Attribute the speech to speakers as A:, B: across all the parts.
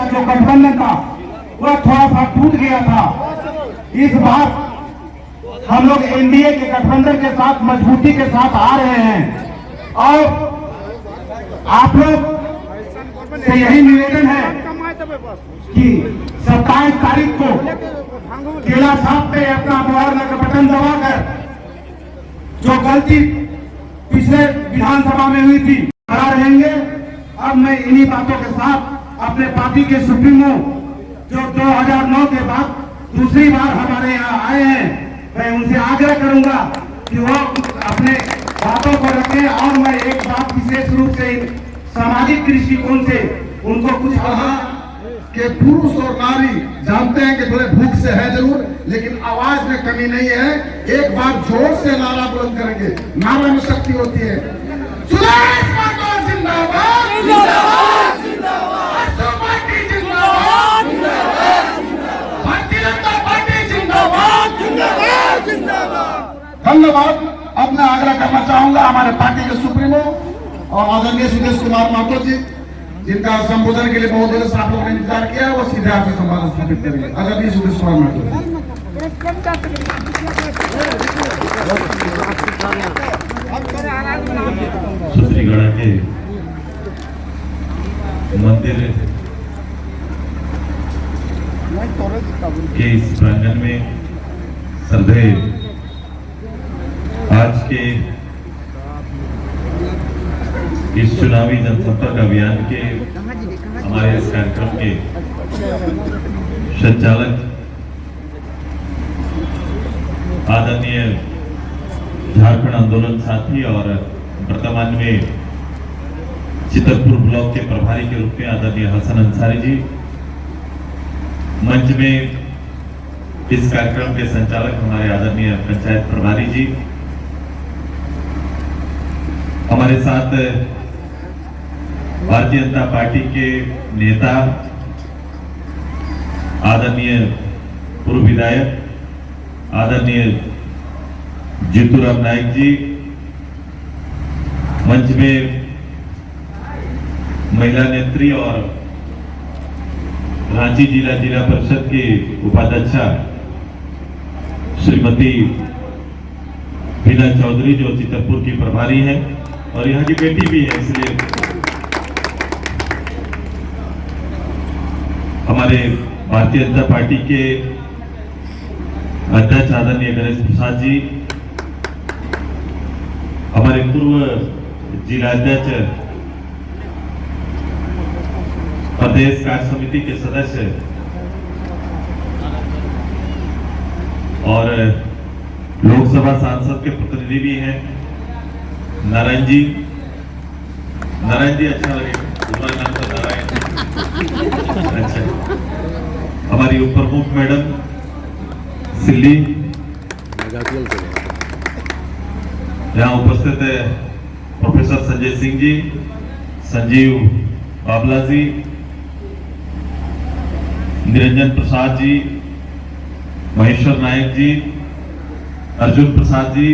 A: जो गठबंधन था वह थोड़ा सा टूट गया था। इस बार हम लोग एनडीए के गठबंधन के साथ मजबूती के साथ आ रहे हैं और आप लोग से यही निवेदन है कि 27 तारीख को केला साहब पे अपना मोहर का बटन दबाकर जो गलती पिछले विधानसभा में हुई थी खड़ा रहेंगे। अब मैं इन्हीं बातों के साथ अपने पार्टी के सुप्रीमो जो 2009 के बाद दूसरी बार हमारे यहाँ आए हैं, मैं उनसे आग्रह करूंगा कि वो अपने बातों को रखें और मैं एक बात विशेष रूप से सामाजिक दृष्टिकोण से उनको कुछ कहा
B: कि पुरुष और नारी जानते हैं कि थोड़े भूख से है जरूर, लेकिन आवाज में कमी नहीं है। एक बार जोर से नारा बुलंद करेंगे, नारा में शक्ति होती है। सुरेश मातो जिंदाबाद, जिंदाबाद, जिंदाबाद, पार्टी जिंदाबाद, भारतीय जनता पार्टी जिंदाबाद, जिंदाबाद, जिंदाबाद। धन्यवाद। अब मैं आग्रह करना चाहूंगा हमारे पार्टी के सुप्रीमो और आदरणीय सुरेश कुमार मातो जी, जिनका संबोधन के लिए बहुत देर से आप लोगों ने इंतजार किया है, वो सीधे आपसे संवाद स्थापित करेंगे। आदरणीय सुरेश कुमार मातो जी।
C: सूत्रीगढ़ा के मंदिर के इस प्रांगण में श्रद्धेय आज के इस चुनावी जनसंपर्क अभियान के हमारे इस कार्यक्रम के संचालक आदरणीय झारखंड आंदोलन साथी और वर्तमान में चितरपुर ब्लॉक के प्रभारी के रूप में आदरणीय हसन अंसारी जी, मंच में इस कार्यक्रम के संचालक हमारे आदरणीय पंचायत प्रभारी जी, हमारे साथ भारतीय जनता पार्टी के नेता आदरणीय पूर्व विधायक आदरणीय जीतूराम नायक जी, मंच में महिला नेत्री और रांची जिला परिषद की उपाध्यक्षा श्रीमती बीना चौधरी जो चितरपुर की प्रभारी है और यहाँ की बेटी भी है, इसलिए हमारे भारतीय जनता पार्टी के अध्यक्ष आदरणीय गणेश प्रसाद जी, हमारे पूर्व जिला अध्यक्ष प्रदेश कार्य समिति के सदस्य और लोकसभा सांसद के प्रतिनिधि भी हैं नारायण जी। अच्छा लगे तुम्हारा नाम तो नारायण। अच्छा, हमारी उप प्रमुख मैडम सिल्ली, यहाँ उपस्थित है प्रोफेसर संजय सिंह जी, संजीव बाबला जी, निरंजन प्रसाद जी, महेश्वर नायक जी, अर्जुन प्रसाद जी,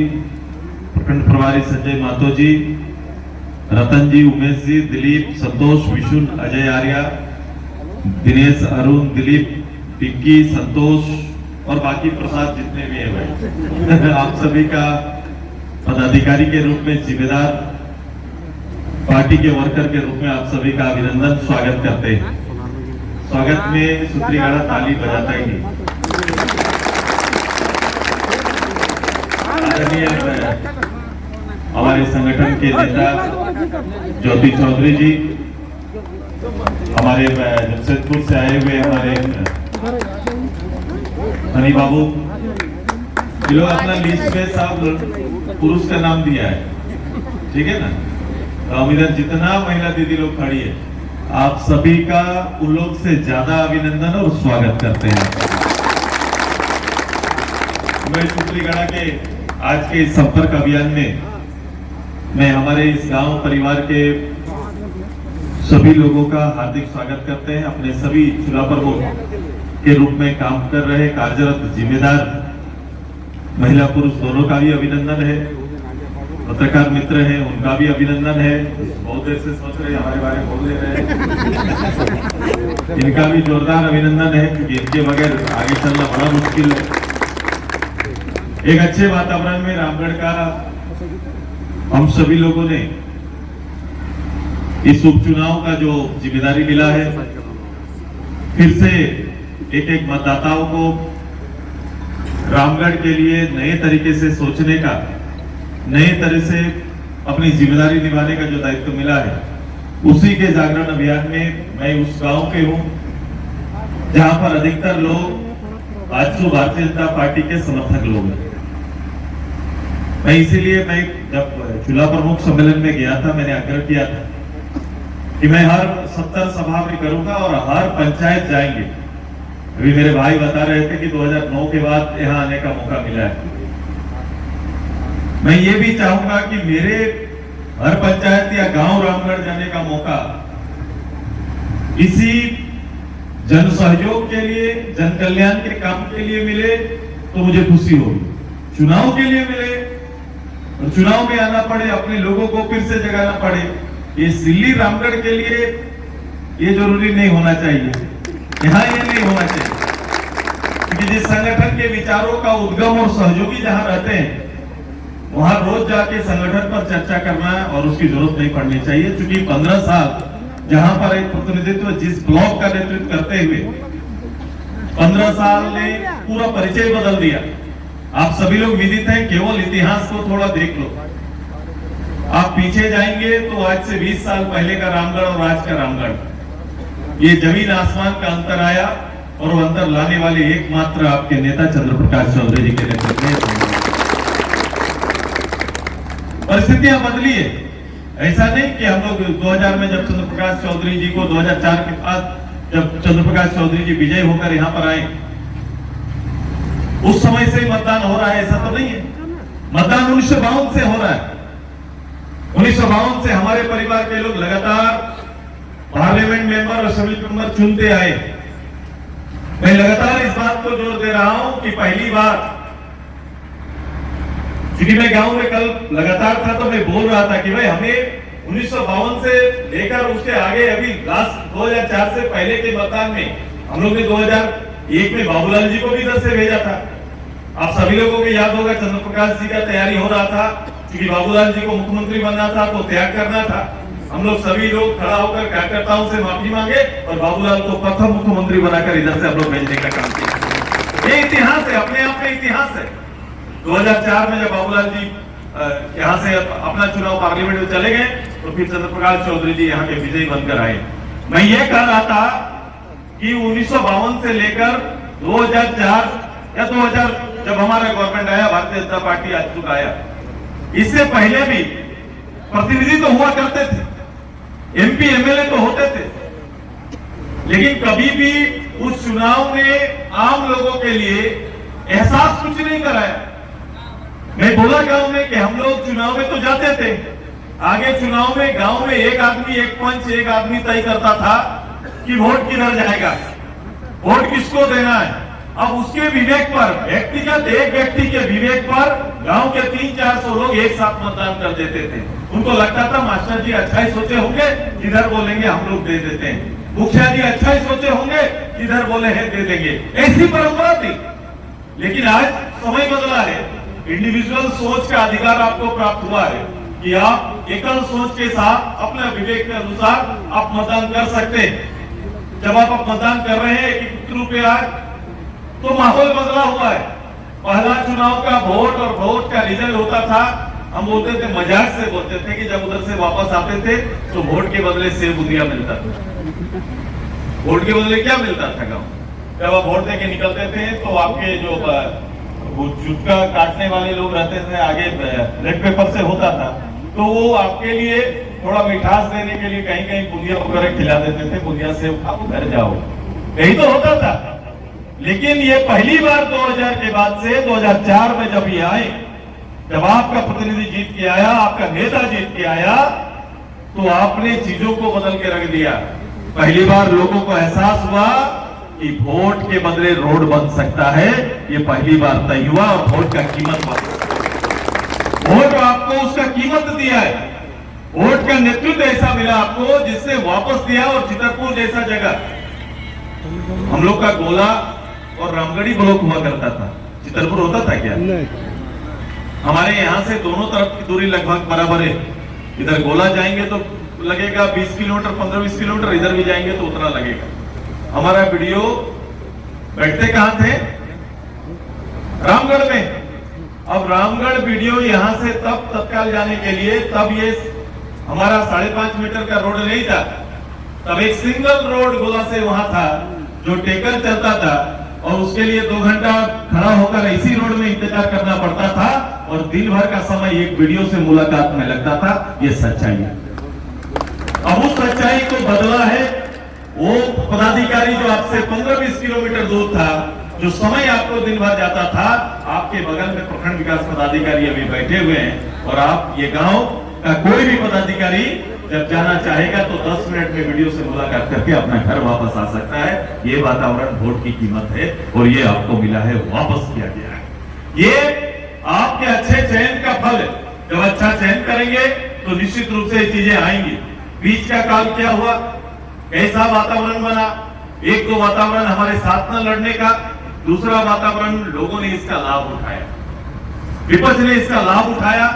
C: प्रखंड प्रभारी संजय मातो जी, रतन जी, उमेश जी, दिलीप, संतोष, विशुन, अजय आर्या, दिनेश, अरुण, दिलीप, पिंकी, संतोष और बाकी प्रसाद जितने भी हैं भाई आप सभी का पदाधिकारी के रूप में, जिम्मेदार पार्टी के वर्कर के रूप में आप सभी का अभिनंदन स्वागत करते हैं। स्वागत में सूत्रीगढ़ा ताली बजाता ही नहीं। हमारे संगठन के नेता ज्योति चौधरी जी, हमारे जमशेदपुर से आए हुए हमारे हनी बाबू, लोग अपना लिस्ट में सब पुरुष का नाम दिया है, ठीक है ना। तो हम इधर जितना महिला दीदी लोग खड़ी है, आप सभी का उन लोग से ज्यादा अभिनंदन और स्वागत करते हैं। मैं सूत्रीगढ़ा के आज के इस संपर्क अभियान में मैं हमारे इस गांव परिवार के सभी लोगों का हार्दिक स्वागत करते हैं। अपने सभी चुनाव प्रमुख के रूप में काम कर रहे कार्यरत जिम्मेदार महिला पुरुष दोनों का भी अभिनंदन है। पत्रकार मित्र हैं, उनका भी अभिनंदन है। बहुत देर से सोच रहे हमारे बारे में बोल ले रहे हैं। इनका भी जोरदार अभिनंदन है, क्योंकि इनके बगैर आगे चलना बड़ा मुश्किल है। एक अच्छे वातावरण में रामगढ़ का हम सभी लोगों ने इस उपचुनाव का जो जिम्मेदारी मिला है, फिर से एक एक मतदाताओं को रामगढ़ के लिए नए तरीके से सोचने का, नए तरह से अपनी जिम्मेदारी निभाने का जो दायित्व मिला है, उसी के जागरण अभियान में मैं उस गांव के हूं जहां पर अधिकतर लोग भाजपा भारतीय जनता पार्टी के समर्थक लोग हैं। मैं इसीलिए जब चुनाव प्रमुख सम्मेलन में गया था, मैंने आग्रह किया था कि मैं हर 70 सभा में करूंगा और हर पंचायत जाएंगे। अभी मेरे भाई बता रहे थे कि 2009 के बाद यहां आने का मौका मिला है। मैं ये भी चाहूंगा कि मेरे हर पंचायत या गांव रामगढ़ जाने का मौका इसी जन सहयोग के लिए, जन कल्याण के काम के लिए मिले तो मुझे खुशी होगी। चुनाव के लिए मिले और चुनाव में आना पड़े, अपने लोगों को फिर से जगाना पड़े, ये दिल्ली रामगढ़ के लिए ये जरूरी नहीं होना चाहिए। यहाँ ये नहीं होना चाहिए, क्योंकि जिस संगठन के विचारों का उद्गम और सहयोगी जहां रहते हैं, वहां रोज जाके संगठन पर चर्चा करना और उसकी जरूरत नहीं पड़नी चाहिए। क्योंकि 15 साल जहां पर एक प्रतिनिधित्व जिस ब्लॉक का नेतृत्व करते हुए 15 साल ने पूरा परिचय बदल दिया। आप सभी लोग विदित हैं, केवल इतिहास को थोड़ा देख लो। आप पीछे जाएंगे तो आज से 20 साल पहले का रामगढ़ और आज का रामगढ़, ये जमीन आसमान का अंतर आया, और वो अंतर लाने वाले एकमात्र आपके नेता चंद्र प्रकाश चौधरी जी के नेतृत्व में। परिस्थितियां बदली है, ऐसा नहीं कि हम लोग 2000 में जब चंद्र प्रकाश चौधरी जी को 2004 के बाद जब चंद्र प्रकाश चौधरी जी विजय होकर यहां पर आए, उस समय से मतदान हो रहा है, ऐसा तो नहीं है। मतदान 1952 से हो रहा है। 1952 से हमारे परिवार के लोग लगातार पार्लियामेंट मेंबर और असेंबली मेंबर चुनते आए। मैं लगातार इस बात को जोर दे रहा हूं कि पहली बार, क्योंकि मैं गांव में कल लगातार था तो मैं बोल रहा था कि भाई हमें 1952 से लेकर उसके आगे अभी लास्ट 2004 से पहले के मतदान में हम लोग ने 2001 में बाबूलाल जी को भी इधर से भेजा था। आप सभी लोगों को याद होगा, चंद्र प्रकाश जी का तैयारी हो रहा था, क्योंकि बाबूलाल जी को मुख्यमंत्री बनना था तो त्याग करना था। हम लोग सभी लोग खड़ा होकर कार्यकर्ताओं से माफी मांगे और बाबूलाल को प्रथम मुख्यमंत्री बनाकर इधर से हम लोग भेजने का काम किया। ये इतिहास है, अपने आप में इतिहास है। 2004 में जब बाबूलाल जी यहाँ से अपना चुनाव पार्लियामेंट में चले गए तो फिर चंद्र प्रकाश चौधरी जी यहाँ के विजयी बनकर आए। मैं ये कह रहा था कि 1952 से लेकर 2004 या 2000 जब हमारा गवर्नमेंट आया, भारतीय जनता पार्टी आज तक आया, इससे पहले भी प्रतिनिधि तो हुआ करते थे, एमपी एमएलए तो होते थे, लेकिन कभी भी उस चुनाव ने आम लोगों के लिए एहसास कुछ नहीं कराया। मैं बोला गांव में कि हम लोग चुनाव में तो जाते थे, आगे चुनाव में गांव में एक आदमी, एक पंच, एक आदमी तय करता था कि वोट किधर जाएगा, वोट किसको देना है। अब उसके विवेक पर, व्यक्तिगत एक व्यक्ति के विवेक पर गांव के 300-400 लोग एक साथ मतदान कर देते थे। उनको लगता था मास्टर जी अच्छा ही सोचे होंगे, जिधर बोलेंगे हम लोग दे देते हैं, मुखिया जी अच्छा ही सोचे होंगे, जिधर बोले हैं दे देंगे, ऐसी परंपरा थी। लेकिन आज समय बदला है, इंडिविजुअल सोच का अधिकार आपको प्राप्त हुआ है कि आप एकल सोच के साथ अपने विवेक के अनुसार आप मतदान कर सकते हैं। जब आप मतदान कर रहे हैं एकीकृत रूप में आज, तो माहौल बदला हुआ है। पहला चुनाव का वोट और वोट का रिजल्ट होता था, हम बोलते थे, मजाक से बोलते थे कि जब उधर से वापस आते थे तो वोट के बदले सेब बुंदिया मिलता था। वोट के बदले क्या मिलता था गांव? जब आप वोट देके निकलते थे तो आपके जो जुटका काटने वाले लोग रहते थे, आगे रेड पेपर से होता था, तो वो आपके लिए थोड़ा मिठास देने के लिए कहीं कहीं बुंदिया वगैरह खिला देते थे, बुंदिया सेब खाओ घर जाओ, यही तो होता था। लेकिन ये पहली बार 2000 के बाद से 2004 में जब ये आए, जब आपका प्रतिनिधि जीत के आया, आपका नेता जीत के आया, तो आपने चीजों को बदल के रख दिया। पहली बार लोगों को एहसास हुआ कि वोट के बदले रोड बन सकता है, ये पहली बार तय हुआ और वोट का कीमत बढ़, वोट आपको आपको उसका कीमत दिया है, वोट का नेतृत्व ऐसा मिला आपको जिससे वापस दिया। और चितरपुर जैसा जगह, हम लोग का गोला और रामगढ़ी ब्लॉक हुआ करता था, चितरपुर होता था क्या? हमारे यहाँ से दोनों तरफ की दूरी लगभग बराबर है। इधर गोला जाएंगे तो लगेगा 20 किलोमीटर, 15-20 किलोमीटर, इधर भी जाएंगे तो उतना लगेगा। हमारा वीडियो बैठते कहां थे? रामगढ़ में। अब रामगढ़ वीडियो यहां से तब तत्काल जाने के लिए, तब ये हमारा 5.5 मीटर का रोड नहीं था, तब एक सिंगल रोड गोला से वहां था जो टेकर चलता था, और उसके लिए 2 घंटा खड़ा होकर इसी रोड में इंतजार करना पड़ता था, और दिन भर का समय एक वीडियो से मुलाकात में लगता था। ये सच्चाई है। अब उस सच्चाई को बदला है वो पदाधिकारी जो आपसे 15-20 किलोमीटर दूर था, जो समय आपको दिन भर जाता था। आपके बगल में प्रखंड विकास पदाधिकारी अभी बैठे हुए हैं, और आप ये गांव का कोई भी पदाधिकारी जब जाना चाहेगा तो 10 मिनट में वीडियो से मुलाकात करके अपना घर वापस आ सकता है। ये वातावरण वोट की कीमत है, और ये आपको मिला है, वापस किया गया है। ये आपके अच्छे चयन का फल है। जब अच्छा चयन करेंगे तो निश्चित रूप से ये चीजें आएंगी। बीच का काल क्या हुआ, कैसा वातावरण बना? एक तो वातावरण हमारे साथ न लड़ने का, दूसरा वातावरण लोगों ने इसका लाभ उठाया, विपक्ष ने इसका लाभ उठाया,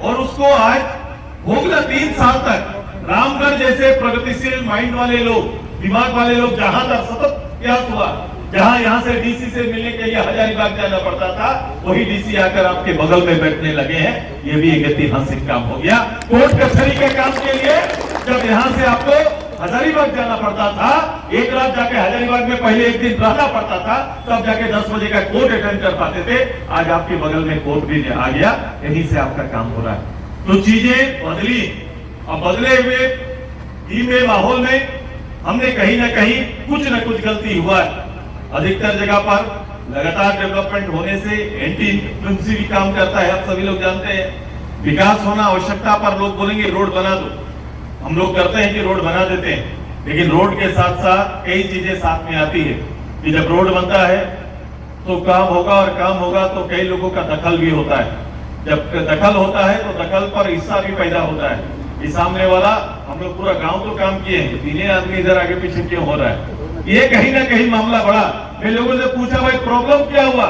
C: और उसको आज भोगना 3 साल तक। रामगढ़ जैसे प्रगतिशील माइंड वाले लोग, दिमाग वाले लोग, जहां तक सतत प्रयास हुआ, जहां यहां से डीसी से मिलने के लिए हजारीबाग जाना पड़ता था, वही डीसी आकर आपके बगल में बैठने लगे हैं। ये भी एक ऐतिहासिक काम हो गया। कोर्ट कचहरी के काम के लिए जब यहां से आपको हजारीबाग जाना पड़ता था, एक रात जाके हजारीबाग में पहले एक दिन रहना पड़ता था, तब जाके 10 बजे का कोर्ट अटेंड कर पाते थे। आज आपके बगल में कोर्ट भी आ गया, यहीं से आपका काम हो रहा है। तो चीजें बदली। अब बदले हुए टीम में, माहौल में हमने कहीं ना कहीं कुछ न कुछ गलती हुआ है। अधिकतर जगह पर लगातार डेवलपमेंट होने से एंटी इन्फ्लुएंसी भी काम करता है। आप सभी लोग जानते हैं, विकास होना आवश्यकता पर लोग बोलेंगे रोड बना दो, हम लोग करते हैं कि रोड बना देते हैं, लेकिन रोड के साथ साथ कई चीजें साथ में आती है कि जब रोड बनता है तो काम होगा, और काम होगा तो कई लोगों का दखल भी होता है। जब दखल होता है तो दखल पर हिस्सा भी पैदा होता है। ये सामने वाला, हम लोग पूरा गांव तो काम किए हैं, 3 आदमी इधर आगे पीछे क्यों हो रहा है? ये कहीं ना कहीं मामला बढ़ा। मैं लोगों से पूछा, भाई प्रॉब्लम क्या हुआ?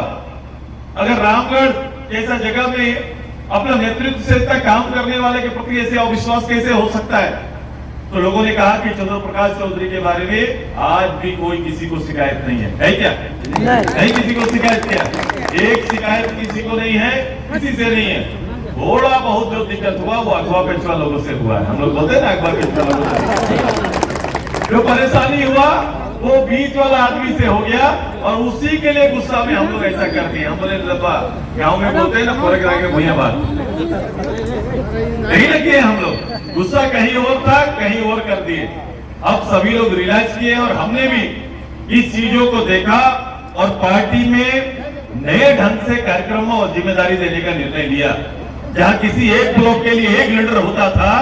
C: अगर रामगढ़ जैसा जगह में अपना नेतृत्व से इतना काम करने वाले के प्रति ऐसे अविश्वास कैसे हो सकता है? तो लोगों ने कहा कि चंद्र प्रकाश चौधरी के बारे में आज भी कोई किसी को शिकायत नहीं है क्या? नहीं किसी को शिकायत किया, एक शिकायत किसी को नहीं है, किसी से नहीं है। थोड़ा बहुत जो दिक्कत हुआ वो अगवा पेशवा लोगों से हुआ है। हम लोग बोलते हैं ना, अगवा पेशवा लोगों से जो परेशानी हुआ वो बीच वाला आदमी से हो गया, और उसी के लिए गुस्सा में हम लोग ऐसा करते हैं। हम बोले गाँव में बोलते हैं ना, फोरक के भैया बात नहीं लगे। हम लोग गुस्सा कहीं और था, कहीं और कर दिए। अब सभी लोग रियलाइज किए, और हमने भी इस चीजों को देखा, और पार्टी में नए ढंग से कार्यक्रमों और जिम्मेदारी देने का निर्णय लिया। जहां किसी एक ब्लॉक के लिए एक लीडर होता था,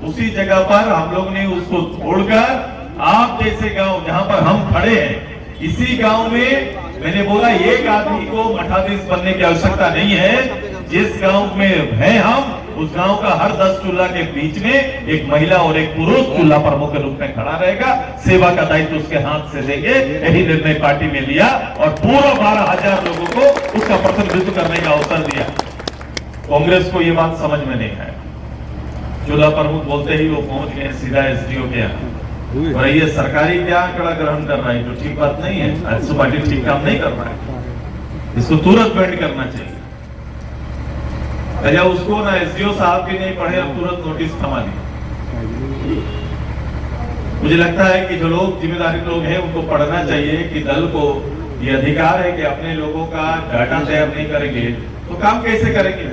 C: उसी जगह पर हम लोग ने उसको छोड़कर आप जैसे गांव जहां पर हम खड़े हैं, इसी गांव में मैंने बोला एक आदमी को मठाधीश बनने की आवश्यकता नहीं है। जिस गांव में है हम, उस गांव का हर 10 चूल्हा के बीच में एक महिला और एक पुरुष चूल्हा प्रमुख के रूप में खड़ा रहेगा। सेवा का दायित्व उसके हाथ से देंगे। यही निर्णय पार्टी में लिया, और पूरा 12,000 लोगों को उसका प्रतिनिधित्व करने का अवसर दिया। कांग्रेस को ये बात समझ में नहीं है। चूल्हा प्रमुख बोलते ही वो पहुंच गए सीधा एसडीओ के यहाँ, और ये सरकारी क्या आंकड़ा ग्रहण कर रहा है, तो ठीक बात नहीं है। आज पार्टी ठीक काम नहीं कर रहा है, इसको तुरंत बैंड करना चाहिए। या उसको ना एसडीओ साहब भी नहीं पढ़े, अब तुरंत नोटिस थमा दी। मुझे लगता है कि जो लोग जिम्मेदारी लोग हैं उनको पढ़ना चाहिए कि दल को ये अधिकार है कि अपने लोगों का डाटा तैयार नहीं करेंगे तो काम कैसे करेंगे।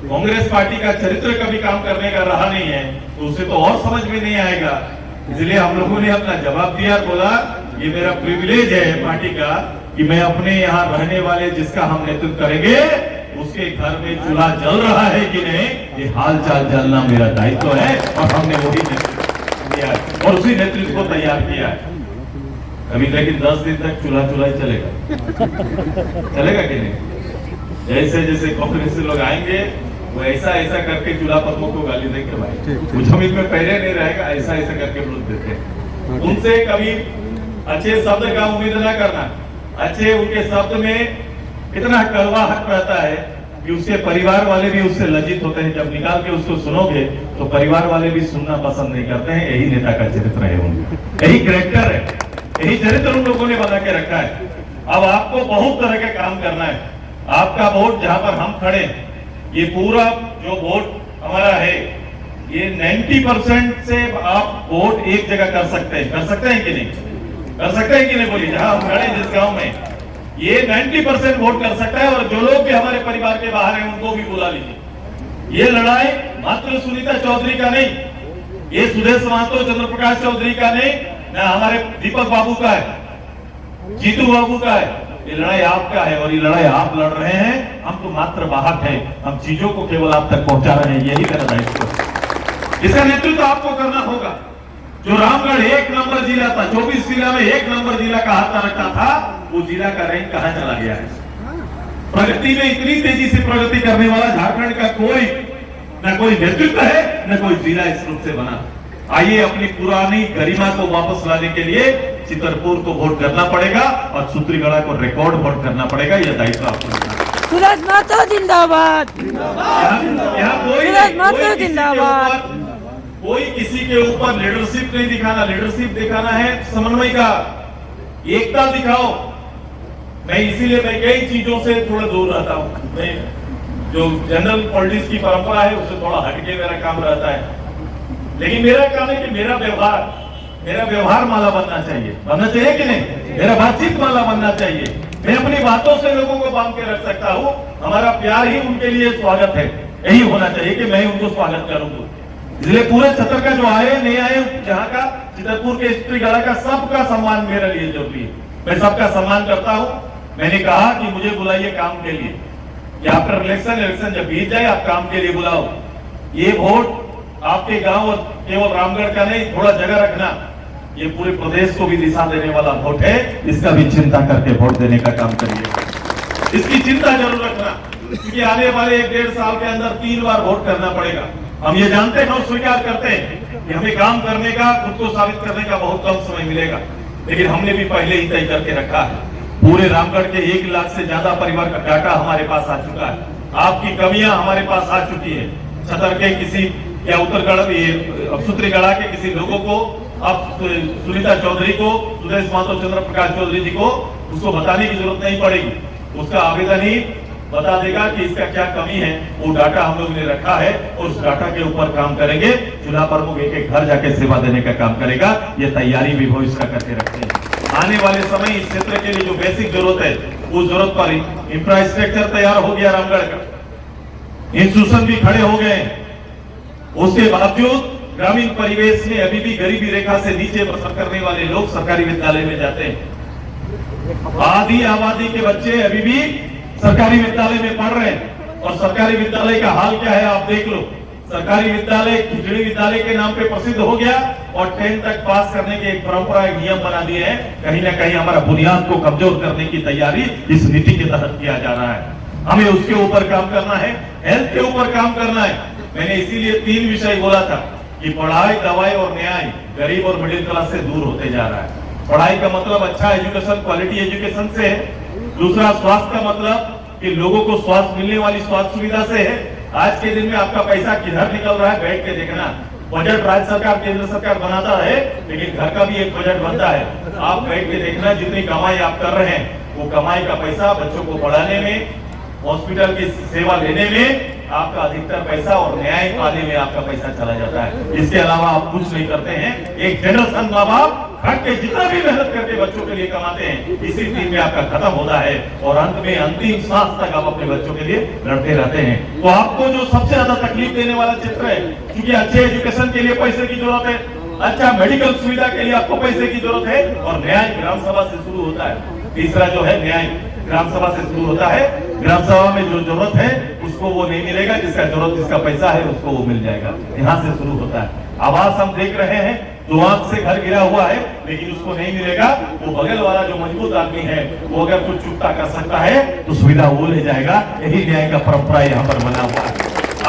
C: कांग्रेस पार्टी का चरित्र कभी काम करने का रहा नहीं है, तो उसे तो और समझ में नहीं आएगा। इसलिए हम लोगों ने अपना जवाब दिया, बोला ये मेरा प्रिविलेज है पार्टी का कि मैं अपने यहाँ रहने वाले जिसका हम नेतृत्व करेंगे उसके घर में चूल्हा जल रहा है कि नहीं, ये हाल चाल जानना मेरा दायित्व है, और हमने वही नेतृत्व किया है और उसी नेतृत्व को तैयार किया है। अभी लेकिन 10 दिन तक चूल्हा ही चलेगा, चलेगा कि नहीं? जैसे जैसे कांग्रेस से लोग आएंगे
D: वो ऐसा ऐसा करके चूल्हा प्रमुख को गाली देंगे भाई, वो जमीन में पहले नहीं रहेगा, ऐसा ऐसा करके विरोध देते हैं। उनसे कभी अच्छे शब्द का उम्मीद न करना। अच्छे उनके शब्द में इतना कड़वाहट रहता है कि उसके परिवार वाले भी उससे लज्जित होते हैं। जब निकाल के उसको सुनोगे तो परिवार वाले भी सुनना पसंद नहीं करते हैं। यही नेता का चरित्र है, उनका यही कैरेक्टर है, यही चरित्र उन लोगों ने बना के रखा है। अब आपको बहुत तरह का काम करना है। आपका वोट जहां पर हम खड़े, ये पूरा जो वोट हमारा है, ये 90% से आप वोट एक जगह कर सकते हैं कि नहीं? कर सकते हैं कि नहीं? बोलिए। जहां हम खड़े जिस गांव में, ये 90% वोट कर सकता है। और जो लोग भी हमारे परिवार के बाहर हैं उनको भी बुला लीजिए। ये लड़ाई मात्र सुनीता चौधरी का नहीं, ये सुदेश महतो, चंद्रप्रकाश चौधरी का नहीं, न हमारे दीपक बाबू का है, जीतू बाबू का है। ये लड़ाई आपका है और ये लड़ाई आप लड़ रहे हैं। हम तो मात्र वाहक हैं, हम चीजों को केवल आप तक पहुंचा रहे हैं। यही मेरा दायित्व है। इसका नेतृत्व आपको करना होगा। जो रामगढ़ 1 नंबर जिला था, 24 जिला में 1 नंबर जिला का हाथ रखा था, वो जिला का रैंक कहां चला गया है? प्रगति में इतनी तेजी से प्रगति करने वाला झारखंड का कोई नेतृत्व है, न कोई जिला इस रूप से बना। आइए अपनी पुरानी गरिमा को वापस लाने के लिए चितरपुर को वोट करना पड़ेगा और सूत्रीगढ़ा को रिकॉर्ड वोट करना पड़ेगा। यह दायित्व आपको।
E: सूरज महतो जिंदाबाद।
D: कोई किसी के ऊपर लीडरशिप नहीं दिखाना। लीडरशिप दिखाना है समन्वय का, एकता दिखाओ। मैं इसीलिए मैं कई चीजों से थोड़ा दूर रहता हूं। मैं जो जनरल पॉलिटिक्स की परंपरा है उससे थोड़ा हटके मेरा काम रहता है। लेकिन मेरा काम है कि मेरा व्यवहार माला बनना चाहिए कि नहीं? मेरा बातचीत माला बनना चाहिए। मैं अपनी बातों से लोगों को बांध के रख सकता हूँ। हमारा प्यार ही उनके लिए स्वागत है। यही होना चाहिए कि मैं उनको स्वागत करूंगा। इसलिए पूरे छतर का जो आए नहीं आए, जहाँ का चितरपुर के सूत्रीगढ़ा का, सबका सम्मान मेरे लिए जरूरी है। मैं सबका सम्मान करता हूँ। मैंने कहा कि मुझे बुलाइए काम के लिए, या आफ्टर इलेक्शन जब बीत जाए आप काम के लिए बुलाओ। ये वोट आपके गांव और केवल रामगढ़ का नहीं, थोड़ा जगह रखना, ये पूरे प्रदेश को भी दिशा देने वाला वोट है। इसका भी चिंता करके वोट देने का काम करिए। इसकी चिंता जरूर रखना, क्योंकि आने वाले 1-1.5 साल के अंदर 3 बार वोट करना पड़ेगा। हम ये जानते हैं और स्वीकार करते हैं कि हमें काम करने का, खुद को साबित करने का बहुत कम समय मिलेगा, लेकिन हमने भी पहले ही तय करके रखा है। पूरे रामगढ़ के 1 लाख से ज्यादा परिवार का डाटा हमारे पास आ चुका है। आपकी कमियां हमारे पास आ चुकी है। छतर के किसी या उत्तरगढ़ सूत्रीगढ़ा के किसी लोगों को, अब सुनीता चौधरी को, सुदेश महतो, चंद्रप्रकाश चौधरी जी को उसको बताने की जरूरत नहीं पड़ेगी। उसका आवेदन ही बता देगा कि इसका क्या कमी है। वो डाटा हम लोग ने रखा है और उस डाटा के ऊपर काम करेंगे। चुनाव प्रमुख एक घर जाके सेवा देने का काम करेगा। ये तैयारी भी भविष्य का करके रखते हैं। आने वाले समय इस क्षेत्र के लिए जो बेसिक जरूरत है, उस जरूरत पर इंफ्रास्ट्रक्चर तैयार हो गया रामगढ़ का, इंस्टीट्यूशन भी खड़े हो गए। उसके बावजूद ग्रामीण परिवेश में अभी भी गरीबी रेखा से नीचे बसर करने वाले लोग सरकारी विद्यालय में जाते हैं। आधी आबादी के बच्चे अभी भी सरकारी विद्यालय में पढ़ रहे हैं। और सरकारी विद्यालय का हाल क्या है आप देख लो। सरकारी विद्यालय खिचड़ी विद्यालय के नाम पे प्रसिद्ध हो गया और 10 तक पास करने की एक परंपरा, एक नियम बना दिए हैं। कहीं ना कहीं हमारा बुनियाद को कमजोर करने की तैयारी इस नीति के तहत किया जा रहा है। हमें उसके ऊपर काम करना है, हेल्थ के ऊपर काम करना है। मैंने इसीलिए 3 विषय बोला था कि पढ़ाई, दवाई और न्याय गरीब और मिडिल क्लास से दूर होते जा रहा है। पढ़ाई का मतलब अच्छा एजुकेशन, क्वालिटी एजुकेशन से है। दूसरा, स्वास्थ्य का मतलब कि लोगों को स्वास्थ्य मिलने वाली स्वास्थ्य सुविधा से है। आज के दिन में आपका पैसा किधर निकल रहा है बैठ के देखना। बजट राज्य सरकार, केंद्र सरकार बनाता है, लेकिन घर का भी एक बजट बनता है। आप बैठ के देखना, जितनी कमाई आप कर रहे हैं, वो कमाई का पैसा बच्चों को पढ़ाने में, हॉस्पिटल की सेवा लेने में आपका अधिकतर पैसा और न्याय पाने में आपका पैसा चला जाता है। इसके अलावा आप कुछ नहीं करते हैं। एक जनरेशन माँ बाप खट के जितना भी मेहनत करके बच्चों के लिए कमाते हैं, इसी दिन में आपका खत्म होता है और अंत में अंतिम सांस तक आप अपने बच्चों के लिए लड़ते रहते हैं। तो आपको जो सबसे ज्यादा तकलीफ देने वाला क्षेत्र है, क्योंकि अच्छे एजुकेशन के लिए पैसे की जरूरत है, अच्छा मेडिकल सुविधा के लिए आपको पैसे की जरूरत है, और न्याय ग्राम सभा से शुरू होता है। तीसरा जो है न्याय ग्राम सभा से शुरू होता है। ग्राम सभा में जो जरूरत है उसको वो नहीं मिलेगा, जिसका जरूरत, जिसका पैसा है उसको वो मिल जाएगा। यहाँ से शुरू होता है। आवास हम देख रहे हैं, 2 आंख से घर गिरा हुआ है, लेकिन उसको नहीं मिलेगा। वो बगल वाला जो मजबूत आदमी है, वो अगर कुछ चुकता कर सकता है तो सुविधा वो ले जाएगा। यही न्याय का परंपरा यहाँ पर बना हुआ है।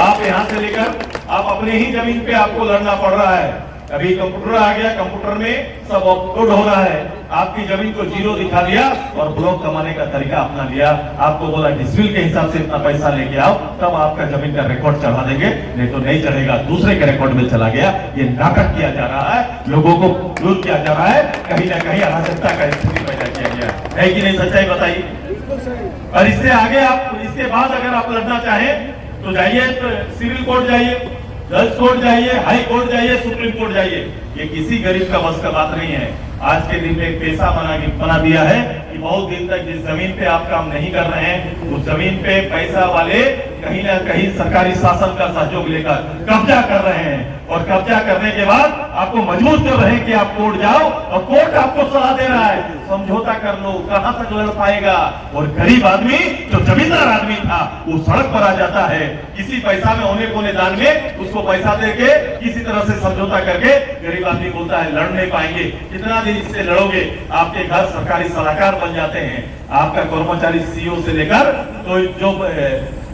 D: आप यहाँ से लेकर आप अपने ही जमीन पे आपको लड़ना पड़ रहा है। अभी कंप्यूटर आ गया, कंप्यूटर में सब अपलोड हो रहा है। आपकी जमीन को जीरो दिखा दिया और ब्लॉक कमाने का तरीका अपना लिया। आपको बोला डिस्ट्रिक्ट के हिसाब से इतना पैसा लेके आओ, तब आपका जमीन का रिकॉर्ड चढ़ा देंगे, नहीं तो नहीं चढ़ेगा। दूसरे के रिकॉर्ड में चला गया। ये नाटक किया जा रहा है, लोगों को दूर किया जा रहा है, कहीं ना कहीं अराजकता का स्थिति पैदा किया गया है कि नहीं? सच्चाई बताइए। और इससे आगे आप, इसके बाद अगर आप लड़ना चाहें तो जाइए, सिविल कोर्ट जाइए, जज कोर्ट जाइए, हाई कोर्ट जाइए, सुप्रीम कोर्ट जाइए। ये किसी गरीब का बस का बात नहीं है। आज के दिन में एक पेशा बना दिया है कि बहुत दिन तक जिस जमीन पे आप काम नहीं कर रहे हैं, उस जमीन पे पैसा वाले कहीं ना कहीं सरकारी शासन का सहयोग लेकर कब्जा कर रहे हैं, और कब्जा करने के बाद आपको मजबूर कर रहे हैं कि आप कोर्ट जाओ, और कोर्ट आपको सलाह दे रहा है समझौता कर लो, कहां तक लड़ पाएगा। और गरीब आदमी जो जमींदार आदमी था वो सड़क पर आ जाता है, किसी पैसा में होने कोने दान में उसको पैसा देके किसी तरह से समझौता करके गरीब आदमी बोलता है लड़ नहीं पाएंगे। कितना दिन इससे लड़ोगे? आपके घर सरकारी सलाहकार बन जाते हैं, आपका कर्मचारी सीईओ से लेकर तो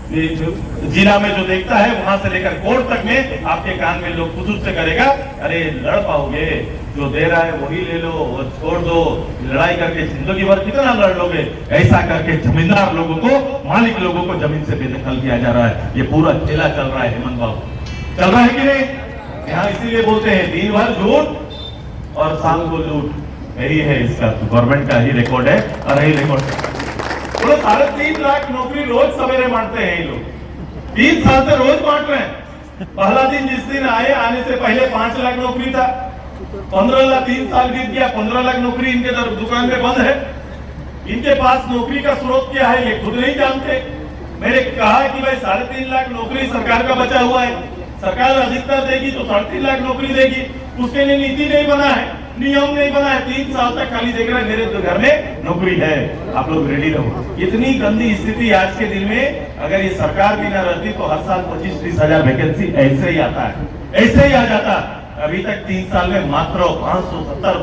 D: जो जिला में जो देखता है वहां से लेकर कोर्ट तक में आपके कान में लोग खुद से करेगा, अरे लड़ पाओगे, जो दे रहा है वही ले लो और छोड़ दो, लड़ाई करके जिंदगी भर कितना लड़ लोगे। ऐसा करके जमींदार लोगों को, मालिक लोगों को जमीन से बेदखल किया जा रहा है। ये पूरा खेला चल रहा है हेमंत बाबू, चल रहा है कि नहीं? यहाँ इसीलिए बोलते हैं दिन भर झूठ और शाम को लूट। यही है इसका, गवर्नमेंट का ही रिकॉर्ड है और यही रिकॉर्ड। 3.5 लाख नौकरी रोज सवेरे बांटते हैं ये लोग, 3 साल से रोज बांट रहे हैं। पहला दिन जिस दिन आने से पहले 5 लाख नौकरी था, 15 लाख, 3 साल बीत गया, 15 लाख नौकरी इनके दुकान में बंद है। इनके पास नौकरी का स्रोत क्या है ये खुद नहीं जानते। मैंने कहा कि भाई 3.5 लाख नौकरी सरकार का बचा हुआ है, सरकार अधिकतर देगी तो 3.5 लाख नौकरी देगी, उसके लिए नीति नहीं बना है, नियम नहीं बना है। 3 साल तक खाली देख रहे हैं मेरे तो घर में नौकरी है, आप लोग रेडी रहो। इतनी गंदी स्थिति आज के दिन में, अगर ये सरकार भी ना रहती तो हर साल 25-30 हजार वैकेंसी ऐसे ही आता है, ऐसे ही आ जाता। अभी तक 3 साल में मात्र 570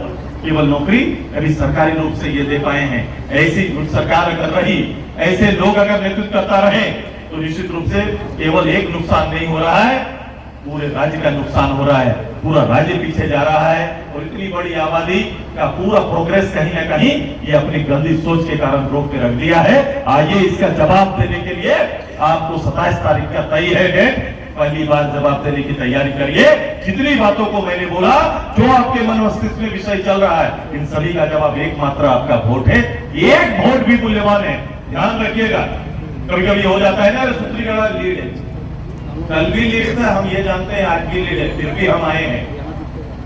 D: केवल नौकरी अभी सरकारी रूप से ये दे पाए हैं। ऐसी सरकार अगर रही, ऐसे लोग अगर नेतृत्व करता रहे तो निश्चित रूप से केवल एक नुकसान नहीं हो रहा है, पूरे राज्य का नुकसान हो रहा है। पूरा राज्य पीछे जा रहा है और इतनी बड़ी आबादी का पूरा प्रोग्रेस कहीं ना कहीं ये अपनी गंदी सोच के कारण रोक के रख दिया है। आइए इसका जवाब देने के लिए आपको 27 तारीख का तय है डेट, पहली बार जवाब देने की तैयारी करिए। जितनी बातों को मैंने बोला, जो आपके मन मस्तिष्क में विषय चल रहा है, इन सभी का जवाब एकमात्र आपका वोट है। एक वोट भी मूल्यवान है, ध्यान रखिएगा। कभी कभी हो जाता है ना, सूत्रीगढ़ लीड है, कल भी लीड था, हम ये जानते हैं आज भी लीड है, फिर भी हम आए हैं।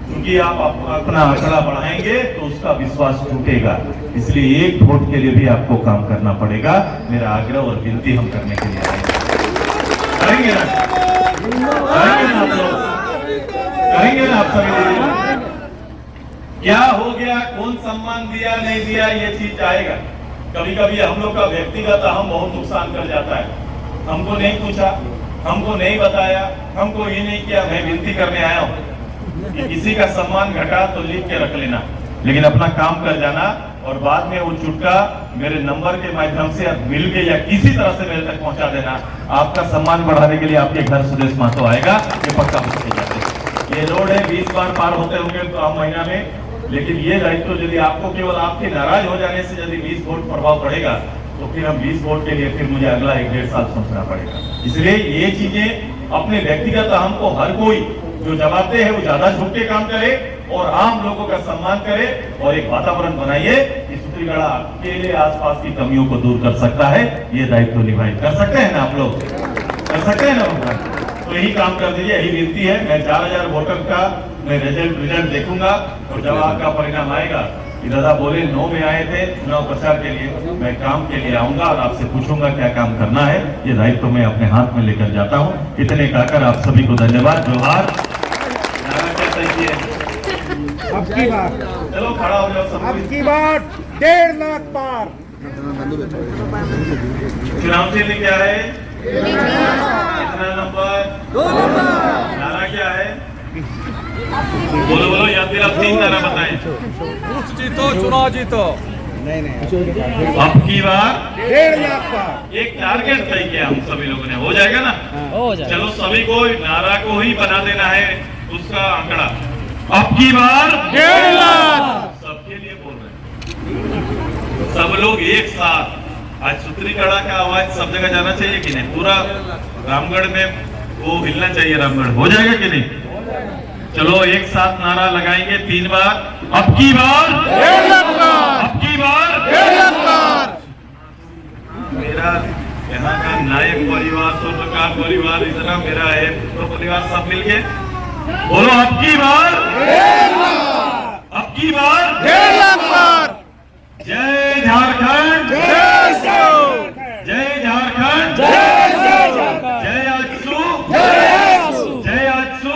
D: क्योंकि आप अपना आंकड़ा बढ़ाएंगे तो उसका विश्वास टूटेगा, इसलिए एक वोट के लिए भी आपको काम करना पड़ेगा। मेरा आग्रह और विनती हम करने के लिए आए, करेंगे ना? करेंगे ना आप लोग? करेंगे ना आप सभी? क्या हो गया, कौन सम्मान दिया नहीं दिया, ये चीज आएगा। कभी कभी हम लोग का व्यक्तिगत हम बहुत नुकसान कर जाता है। हमको नहीं पूछा, हमको नहीं बताया, हमको ये नहीं किया। मैं विनती करने आया हूँ कि किसी का सम्मान घटा तो लिख के रख लेना, लेकिन अपना काम कर जाना और बाद में वो चुटका मेरे नंबर के माध्यम से मिल के या किसी तरह से मेरे तक पहुंचा देना। आपका सम्मान बढ़ाने के लिए आपके घर सुदेश महतो आएगा, ये पक्का हो जाते। ये रोड है 20 बार पार होते होंगे तो आप महीना में, लेकिन ये दायित्व यदि आपको केवल आपके नाराज हो जाने से यदि 20 वोट प्रभाव पड़ेगा तो फिर हम 20 वोट के लिए फिर मुझे अगला 1-1.5 साल सोचना पड़ेगा। इसलिए ये चीजें अपने व्यक्तिगत अहम को हर कोई जो जवाबदेह है वो ज्यादा झुक के काम करे और आम लोगों का सम्मान करे और एक वातावरण बनाइए कि सूत्रीगढ़ अकेले आसपास की कमियों को दूर कर सकता है। ये दायित्व निभाए, कर सकते हैं ना आप लोग? कर सकते हैं ना? तो यही काम कर दीजिए, यही विनती है। मैं 4000 वोटर का मैं रिजल्ट देखूंगा और जब आपका परिणाम आएगा कि दादा बोले 9 में आए थे चुनाव प्रचार के लिए, मैं काम के लिए आऊंगा और आपसे पूछूंगा क्या काम करना है। ये दायित्व मैं अपने हाथ में लेकर जाता हूँ। इतने कहकर आप सभी को धन्यवाद, जोहार।
A: अब की बात,
D: चलो खड़ा हो जाओ सब।
A: अब की बात 1.5 लाख पार।
D: चुनाव चिन्ह क्या है? कितना नंबर? 2 नंबर। नारा क्या है? बोलो बोलो, या फिर आप 3 नारा बताएं।
F: बूथ जीतो, चुनाव जीतो।
C: अब की बार
A: 1.5 लाख का
C: एक टारगेट तय किया हम सभी लोगों ने, हो जाएगा ना?
E: हो जाए
C: चलो सभी को नारा को ही बना देना है उसका आंकड़ा। अब की बार
A: 1.5 लाख
C: सबके लिए बोल रहे हैं, सब लोग एक साथ। आज सूत्री कड़ा का आवाज सब जगह जाना चाहिए कि नहीं? पूरा रामगढ़ में वो हिलना चाहिए रामगढ़, हो जाएगा कि नहीं? चलो एक साथ नारा लगाएंगे 3 बार। अब की बार
A: 1.5 लाख का
C: अब की बार
A: 1.5 लाख का
C: मेरा यहाँ का नायक परिवार, स्वर्णकार परिवार, इतना मेरा है तो परिवार सब मिलके बोलो अब की बार
A: 1.5 लाख
C: अब की बार
A: 1.5 लाख पर
C: जय झारखंड,
A: जय श्री
C: जय झारखंड,
A: जय
C: जय आजसू, जय आजसू,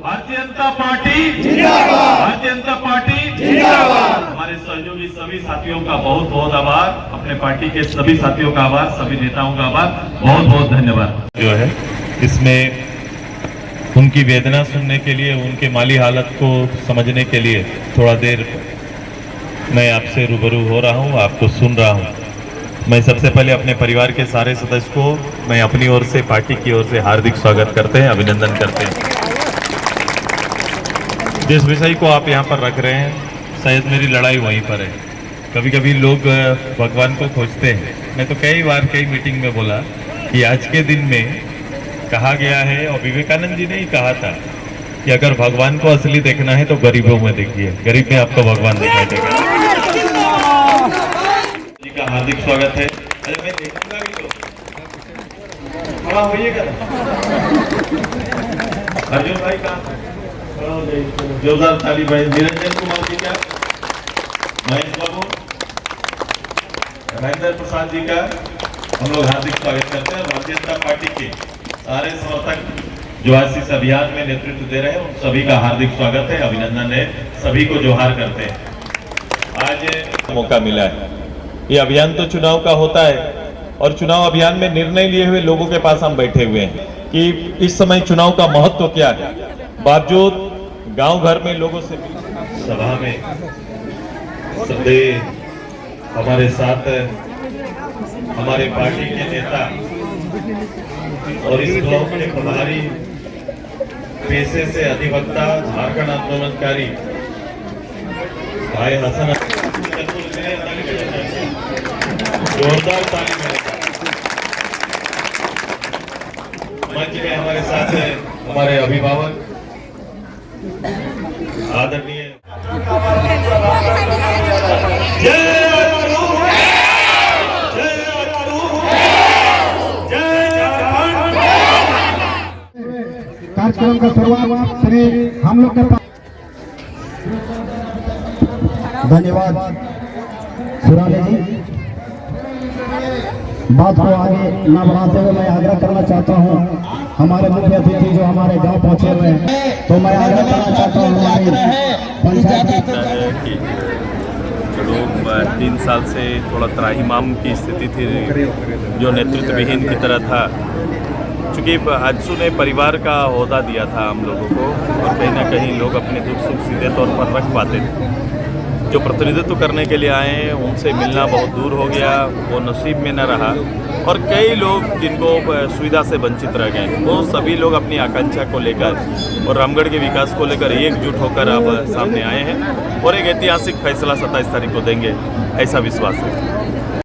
C: भारतीय जनता पार्टी
A: जिंदाबाद
C: भारतीय जनता पार्टी
A: जिंदाबाद।
C: हमारे सहयोगी सभी साथियों का बहुत बहुत आभार, अपने पार्टी के सभी साथियों का आभार, सभी नेताओं का आभार, बहुत बहुत धन्यवाद। जो है इसमें उनकी वेदना सुनने के लिए, उनके माली हालत को समझने के लिए थोड़ा देर मैं आपसे रूबरू हो रहा हूं, आपको सुन रहा हूं। मैं सबसे पहले अपने परिवार के सारे सदस्य को मैं अपनी ओर से, पार्टी की ओर से हार्दिक स्वागत करते हैं, अभिनंदन करते हैं। जिस विषय को आप यहाँ पर रख रहे हैं, शायद मेरी लड़ाई वहीं पर है। कभी कभी लोग भगवान को खोजते हैं। मैं तो कई बार कई मीटिंग में बोला कि आज के दिन में कहा गया है, और विवेकानंद जी ने ही कहा था कि अगर भगवान को असली देखना है तो गरीबों में देखिए, गरीब में आपको भगवान दिखाई देगा। जी का हार्दिक स्वागत है। अरे मैं देखूंगा भी तो खड़ा होइएगा ना। अर्जुन भाई का जोरदार ताली भाई। निरंजन कुमार जी का, महेश बाबू, महेंद्र प्रसाद जी का हम लोग हार्दिक स्वागत करते हैं। भारतीय जनता पार्टी के सारे समर्थक जो आज इस अभियान में नेतृत्व दे रहे हैं, उन सभी का हार्दिक स्वागत है, अभिनंदन है, सभी को जोहार करते हैं। आज मौका मिला है, ये अभियान तो चुनाव का होता है और चुनाव अभियान में निर्णय लिए हुए लोगों के पास हम बैठे हुए हैं कि इस समय चुनाव का महत्व क्या है। बावजूद गांव घर में लोगों से सभा में सभी हमारे साथ हमारे पार्टी के नेता और इस ब्लॉक के प्रभारी, पेशे से अधिवक्ता, झारखंड आंदोलनकारी भाई हसन, जोरदार ताली में। मंच में हमारे साथ हैं हमारे अभिभावक आदरणीय
B: कार्यक्रम का शुरुआत श्री हम लोग करता। धन्यवाद सुराले जी। बात को आगे न बढ़ाते हुए मैं आग्रह करना चाहता हूँ, हमारे मुख्य अतिथि जो हमारे गांव पहुंचे हुए हैं, तो मैं आग्रह करना चाहता हूँ हमारी पंचायत
F: चलो 3 साल से थोड़ा त्राहिमाम की स्थिति थी, जो नेतृत्व विहीन की तरह था। चूँकि आजसू ने परिवार का ओहदा दिया था हम लोगों को, और कहीं ना कहीं लोग अपने दुख सुख सीधे तौर पर रख पाते थे। जो प्रतिनिधित्व करने के लिए आए हैं उनसे मिलना बहुत दूर हो गया, वो नसीब में न रहा, और कई लोग जिनको सुविधा से वंचित रह गए, वो सभी लोग अपनी आकांक्षा को लेकर और रामगढ़ के विकास को लेकर एकजुट होकर अब सामने आए हैं और एक ऐतिहासिक फैसला 27 तारीख को देंगे, ऐसा विश्वास है।